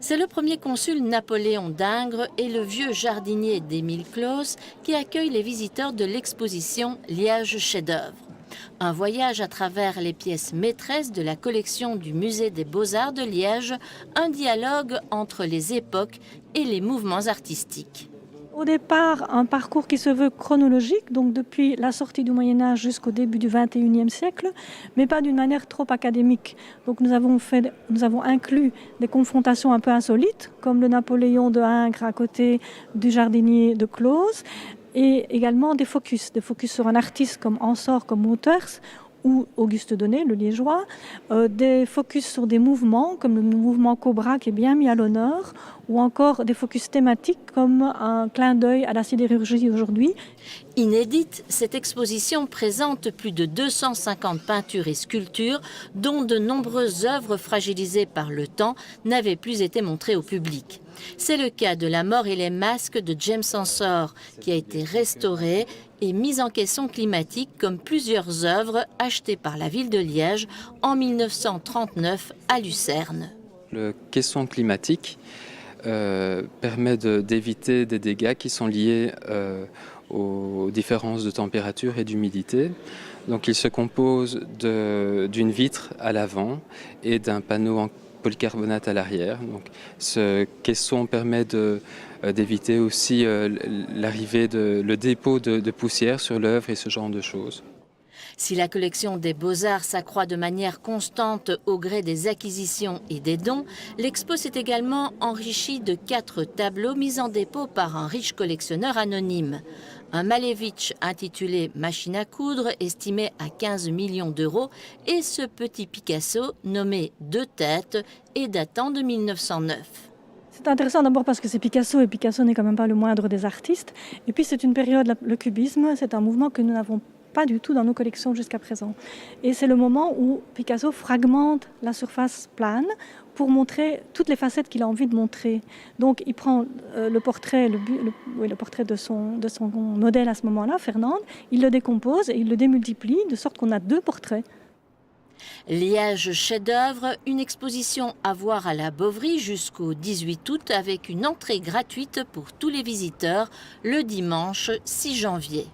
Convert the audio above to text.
C'est le premier consul Napoléon d'Ingres et le vieux jardinier d'Émile Clos qui accueillent les visiteurs de l'exposition Liège chef-d'œuvre. Un voyage à travers les pièces maîtresses de la collection du Musée des Beaux-Arts de Liège, un dialogue entre les époques et les mouvements artistiques. Au départ, un parcours qui se veut chronologique, donc depuis la sortie du Moyen-Âge jusqu'au début du XXIe siècle, mais pas d'une manière trop académique. Donc nous avons inclus des confrontations un peu insolites, comme le Napoléon de Ingres à côté du jardinier de Clos, et également des focus sur un artiste comme Ensor, comme Wouters, ou Auguste Donnet, le liégeois, des focus sur des mouvements, comme le mouvement Cobra qui est bien mis à l'honneur, ou encore des focus thématiques comme un clin d'œil à la sidérurgie aujourd'hui. Inédite, cette exposition présente plus de 250 peintures et sculptures, dont de nombreuses œuvres fragilisées par le temps n'avaient plus été montrées au public. C'est le cas de La mort et les masques de James Ensor, qui a été restauré et mise en caisson climatique comme plusieurs œuvres achetées par la ville de Liège en 1939 à Lucerne. Le caisson climatique permet d'éviter des dégâts qui sont liés aux différences de température et d'humidité. Donc il se compose d'une vitre à l'avant et d'un panneau en polycarbonate à l'arrière. Donc ce caisson permet d'éviter aussi le dépôt de poussière sur l'œuvre et ce genre de choses. Si la collection des Beaux-Arts s'accroît de manière constante au gré des acquisitions et des dons, l'expo s'est également enrichie de 4 tableaux mis en dépôt par un riche collectionneur anonyme. Un Malevich intitulé « Machine à coudre » estimé à 15 millions d'euros et ce petit Picasso nommé « Deux têtes » et datant de 1909. C'est intéressant d'abord parce que c'est Picasso et Picasso n'est quand même pas le moindre des artistes. Et puis c'est une période, le cubisme, c'est un mouvement que nous n'avons pas du tout dans nos collections jusqu'à présent. Et c'est le moment où Picasso fragmente la surface plane pour montrer toutes les facettes qu'il a envie de montrer. Donc il prend le portrait de son modèle à ce moment-là, Fernande, il le décompose et il le démultiplie de sorte qu'on a 2 portraits. Liège chef-d'œuvre, une exposition à voir à la Bovary jusqu'au 18 août avec une entrée gratuite pour tous les visiteurs le dimanche 6 janvier.